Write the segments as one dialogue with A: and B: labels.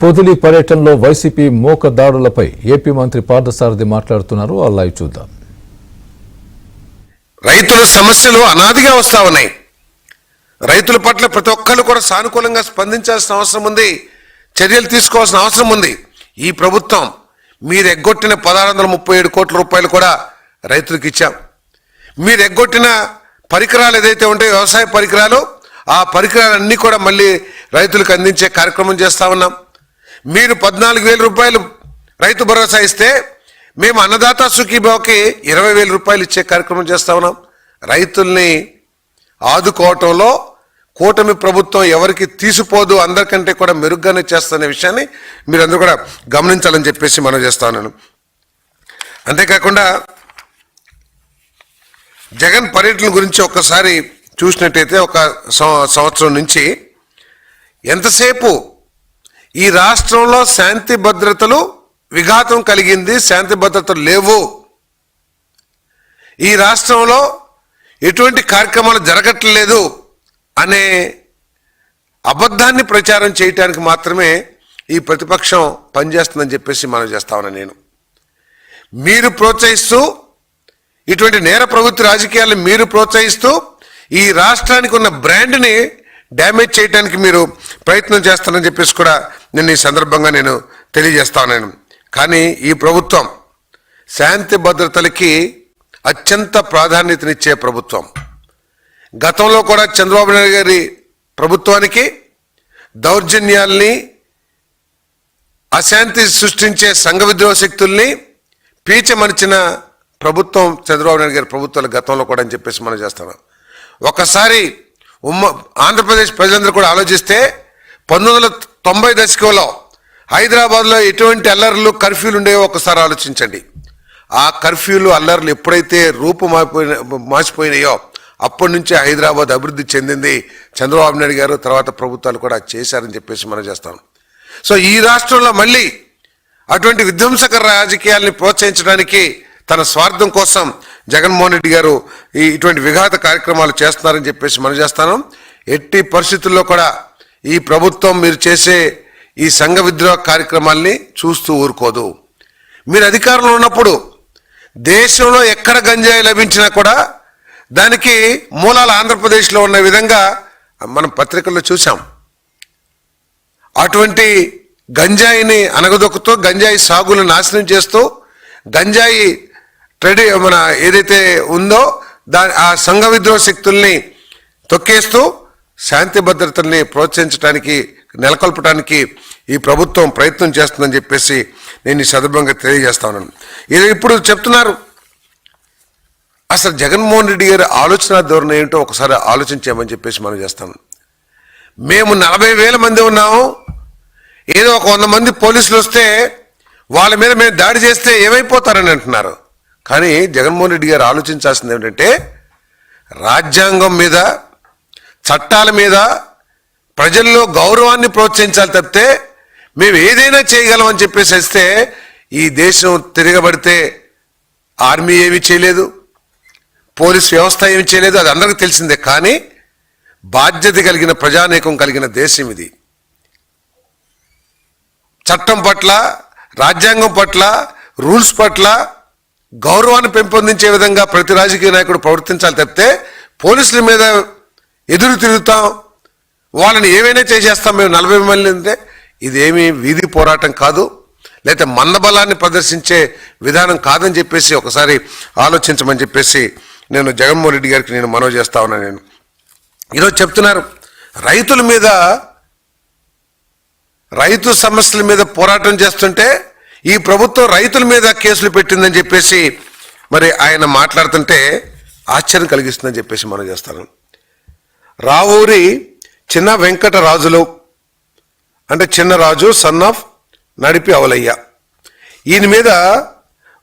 A: పొదిలి పర్యటనలో YCP మోక దాడులపై AP మంత్రి పార్థసారథి మాట్లాడుతున్నారు. ఆ లైవ్ చూద్దాం.
B: రైతుల సమస్యలు అనాదిగా వస్తా ఉన్నాయి. రైతుల పట్ల ప్రతి ఒక్కరు కూడా సానుకూలంగా స్పందించాల్సిన అవసరం ఉంది, చర్యలు తీసుకోవాల్సిన అవసరం ఉంది. ఈ ప్రభుత్వం మీరు ఎగ్గొట్టిన 1637 కోట్ల రూపాయలు కూడా రైతులకు ఇచ్చాం. మీరు ఎగ్గొట్టిన పరికరాలు ఏదైతే ఉంటాయో వ్యవసాయ పరికరాలు, ఆ పరికరాలన్నీ కూడా మళ్ళీ రైతులకు అందించే కార్యక్రమం చేస్తా ఉన్నాం. మీరు 14,000 రూపాయలు రైతు భరోసా ఇస్తే మేము అన్నదాత సుఖీభావకి 20,000 రూపాయలు ఇచ్చే కార్యక్రమం చేస్తా ఉన్నాం. రైతుల్ని ఆదుకోవటంలో కూటమి ప్రభుత్వం ఎవరికి తీసిపోదు, అందరికంటే కూడా మెరుగ్గానే చేస్తున్న విషయాన్ని మీరందరూ కూడా గమనించాలని చెప్పేసి మనం చేస్తా ఉన్నాను. అంతేకాకుండా జగన్ పర్యటన గురించి ఒక్కసారి చూసినట్టయితే ఒక సంవత్సరం నుంచి ఎంతసేపు ఈ రాష్ట్రంలో శాంతి భద్రతలు విఘాతం కలిగింది, శాంతి భద్రతలు లేవు, ఈ రాష్ట్రంలో ఎటువంటి కార్యక్రమాలు జరగట్లేదు అనే అబద్ధాన్ని ప్రచారం చేయటానికి మాత్రమే ఈ ప్రతిపక్షం పనిచేస్తుందని చెప్పేసి మనం చేస్తా ఉన్నాను. నేను మీరు ప్రోత్సహిస్తూ ఇటువంటి నేర ప్రవృత్తి రాజకీయాలను మీరు ప్రోత్సహిస్తూ ఈ రాష్ట్రానికి ఉన్న బ్రాండ్ని డ్యామేజ్ చేయడానికి మీరు ప్రయత్నం చేస్తారని చెప్పేసి కూడా నేను ఈ సందర్భంగా నేను తెలియజేస్తా ఉన్నాను. కానీ ఈ ప్రభుత్వం శాంతి భద్రతలకి అత్యంత ప్రాధాన్యతనిచ్చే ప్రభుత్వం. గతంలో కూడా చంద్రబాబు నాయుడు గారి ప్రభుత్వానికి దౌర్జన్యాల్ని, అశాంతి సృష్టించే సంఘ విద్రోహ శక్తుల్ని పీచమరిచిన ప్రభుత్వం చంద్రబాబు నాయుడు గారి ప్రభుత్వాలు గతంలో కూడా అని చెప్పేసి మనం చేస్తున్నాం. ఒకసారి ఆంధ్రప్రదేశ్ ప్రజలందరూ కూడా ఆలోచిస్తే 1990 దశకంలో హైదరాబాద్లో ఎటువంటి అల్లర్లు, కర్ఫ్యూలు ఉండేవో ఒకసారి ఆలోచించండి. ఆ కర్ఫ్యూలు, అల్లర్లు ఎప్పుడైతే మార్చిపోయినాయో అప్పటి నుంచే హైదరాబాద్ అభివృద్ధి చెందింది. చంద్రబాబు నాయుడు గారు తర్వాత ప్రభుత్వాలు కూడా చేశారని చెప్పేసి మనం చేస్తాం. సో ఈ రాష్ట్రంలో మళ్ళీ అటువంటి విధ్వంసకర రాజకీయాల్ని ప్రోత్సహించడానికి తన స్వార్థం కోసం జగన్మోహన్ రెడ్డి గారు ఇటువంటి విఘాత కార్యక్రమాలు చేస్తున్నారని చెప్పేసి మనం చేస్తాను. ఎట్టి పరిస్థితుల్లో కూడా ఈ ప్రభుత్వం మీరు చేసే ఈ సంఘ విద్రోహ కార్యక్రమాల్ని చూస్తూ ఊరుకోదు. మీరు అధికారంలో ఉన్నప్పుడు దేశంలో ఎక్కడ గంజాయి లభించినా కూడా దానికి మూలాలు ఆంధ్రప్రదేశ్లో ఉన్న విధంగా మనం పత్రికల్లో చూసాం. అటువంటి గంజాయిని అనగదొక్కుతూ, గంజాయి సాగును నాశనం చేస్తూ, గంజాయి మన ఏదైతే ఉందో ఆ సంఘ విద్రోహ శక్తుల్ని తొక్కేస్తూ శాంతి భద్రతల్ని ప్రోత్సహించడానికి, నెలకొల్పడానికి ఈ ప్రభుత్వం ప్రయత్నం చేస్తుందని చెప్పేసి నేను ఈ సందర్భంగా తెలియజేస్తా ఉన్నాను. ఇప్పుడు చెప్తున్నారు, అసలు జగన్మోహన్ రెడ్డి గారి ఆలోచన ధోరణి ఏంటో ఒకసారి ఆలోచించామని చెప్పేసి మనం చేస్తాను. మేము 40,000 మంది ఉన్నాము, ఏదో ఒక 100 మంది పోలీసులు వస్తే వాళ్ళ మీద మేము దాడి చేస్తే ఏమైపోతారని అంటున్నారు. కానీ జగన్మోహన్ రెడ్డి గారు ఆలోచించాల్సింది ఏమిటంటే రాజ్యాంగం మీద, చట్టాల మీద ప్రజల్లో గౌరవాన్ని ప్రోత్సహించాలి తప్పితే మేము ఏదైనా చేయగలమని చెప్పేసి వస్తే ఈ దేశం తిరగబడితే ఆర్మీ ఏమీ చేయలేదు, పోలీస్ వ్యవస్థ ఏమి చేయలేదు, అది అందరికీ తెలిసిందే. కానీ బాధ్యత కలిగిన ప్రజానీకం కలిగిన దేశం ఇది. చట్టం పట్ల, రాజ్యాంగం పట్ల, రూల్స్ పట్ల గౌరవాన్ని పెంపొందించే విధంగా ప్రతి రాజకీయ నాయకుడు ప్రవర్తించాలి తప్పితే పోలీసుల మీద ఎదురు తిరుగుతాం, వాళ్ళని ఏమైనా చేసేస్తాం మేము 40 మంది అంటే ఇదేమీ వీధి పోరాటం కాదు, లేకపోతే మందబలాన్ని ప్రదర్శించే విధానం కాదని చెప్పేసి ఒకసారి ఆలోచించమని చెప్పేసి నేను జగన్మోహన్ రెడ్డి గారికి నేను మనవి చేస్తా ఉన్నాను. నేను ఈరోజు చెప్తున్నారు, రైతుల మీద, రైతు సమస్యల మీద పోరాటం చేస్తుంటే ఈ ప్రభుత్వం రైతుల మీద కేసులు పెట్టిందని చెప్పేసి మరి ఆయన మాట్లాడుతుంటే ఆశ్చర్యం కలిగిస్తుందని చెప్పేసి మనం చేస్తాను. రావూరి చిన్న వెంకటరాజులు అంటే చిన్నరాజు, సన్ ఆఫ్ నడిపి అవలయ్య, ఈయన మీద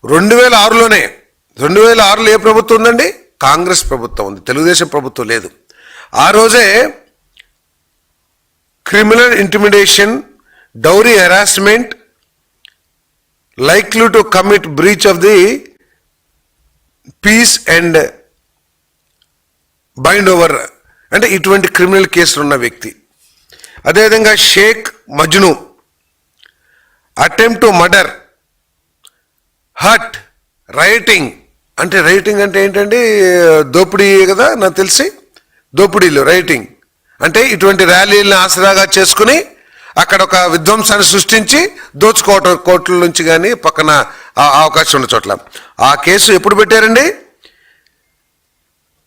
B: 2006లోనే, 2006లో ఏ ప్రభుత్వం ఉందండి? కాంగ్రెస్ ప్రభుత్వం ఉంది, తెలుగుదేశం ప్రభుత్వం లేదు. ఆ రోజే criminal intimidation, dowry harassment, likely to commit breach of the peace and bind over అంటే ఇటువంటి క్రిమినల్ కేసులు ఉన్న వ్యక్తి. అదేవిధంగా Shaik Majnu attempt to murder, hurt, rioting అంటే ఏంటండి? దోపిడీ కదా నాకు తెలిసి, దోపిడీలు రైటింగ్ అంటే ఇటువంటి ర్యాలీలను ఆసరాగా చేసుకుని అక్కడ ఒక విధ్వంసాన్ని సృష్టించి దోచుకోవటం కోర్టుల నుంచి కానీ పక్కన అవకాశం ఉన్న చోట్ల. ఆ కేసు ఎప్పుడు పెట్టారండి?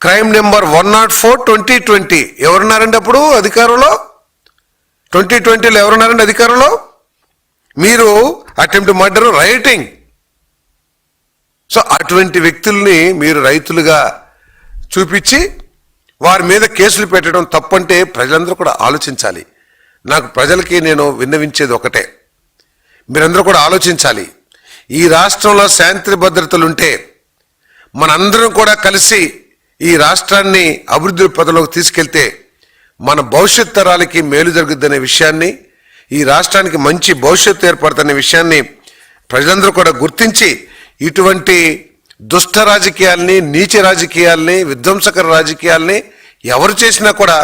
B: Crime number 104/2020. ఎవరున్నారండి అప్పుడు అధికారంలో? 2020లో ఎవరున్నారండి అధికారంలో? మీరు అటెంప్ట్ మర్డర్, రైటింగ్. సో అటువంటి వ్యక్తుల్ని మీరు రైతులుగా చూపించి వారి మీద కేసులు పెట్టడం తప్పంటే ప్రజలందరూ కూడా ఆలోచించాలి. నాకు ప్రజలకి నేను విన్నవించేది ఒకటే, మీరందరూ కూడా ఆలోచించాలి. ఈ రాష్ట్రంలో శాంతి భద్రతలుంటే మనందరం కూడా కలిసి ఈ రాష్ట్రాన్ని అభివృద్ధి పథంలోకి తీసుకెళ్తే మన భవిష్యత్ తరాలకి మేలు జరుగుద్దనే విషయాన్ని, ఈ రాష్ట్రానికి మంచి భవిష్యత్తు ఏర్పడుతున్న విషయాన్ని ప్రజలందరూ కూడా గుర్తించి ఇటువంటి దుష్ట రాజకీయాల్ని, నీచ రాజకీయాల్ని, విధ్వంసకర రాజకీయాల్ని ఎవరు చేసినా కూడా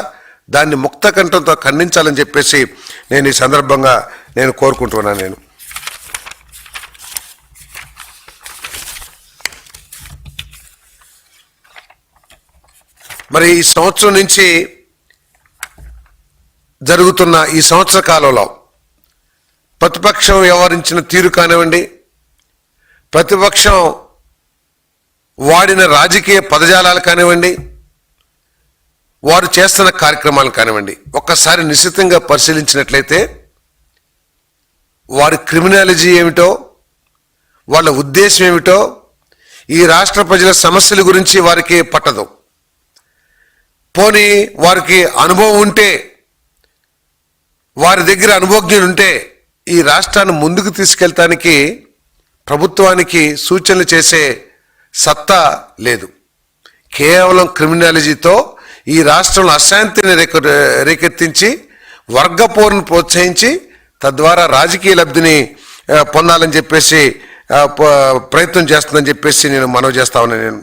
B: దాన్ని ముక్త కంఠంతో ఖండించాలని చెప్పేసి నేను ఈ సందర్భంగా నేను కోరుకుంటున్నాను. నేను మరి ఈ సంవత్సరం నుంచి జరుగుతున్న ఈ సంవత్సర కాలంలో ప్రతిపక్షం వ్యవహరించిన తీరు కానివ్వండి, ప్రతిపక్షం వాడిన రాజకీయ పదజాలాలు కానివ్వండి, వారు చేస్తున్న కార్యక్రమాలు కానివ్వండి, ఒక్కసారి నిశ్చితంగా పరిశీలించినట్లయితే వారి క్రిమినాలజీ ఏమిటో, వాళ్ళ ఉద్దేశం ఏమిటో, ఈ రాష్ట్ర ప్రజల సమస్యల గురించి వారికి పట్టదు. పోనీ వారికి అనుభవం ఉంటే, వారి దగ్గర అనుభవజ్ఞులు ఉంటే ఈ రాష్ట్రాన్ని ముందుకు తీసుకెళ్తానికి ప్రభుత్వానికి సూచనలు చేసే సత్తా లేదు. కేవలం క్రిమినాలజీతో ఈ రాష్ట్రంలో అశాంతిని రేకెత్తించి వర్గపోరును ప్రోత్సహించి తద్వారా రాజకీయ లబ్ధిని పొందాలని చెప్పేసి ప్రయత్నం చేస్తుందని చెప్పేసి నేను మనవి చేస్తా ఉన్నాను. నేను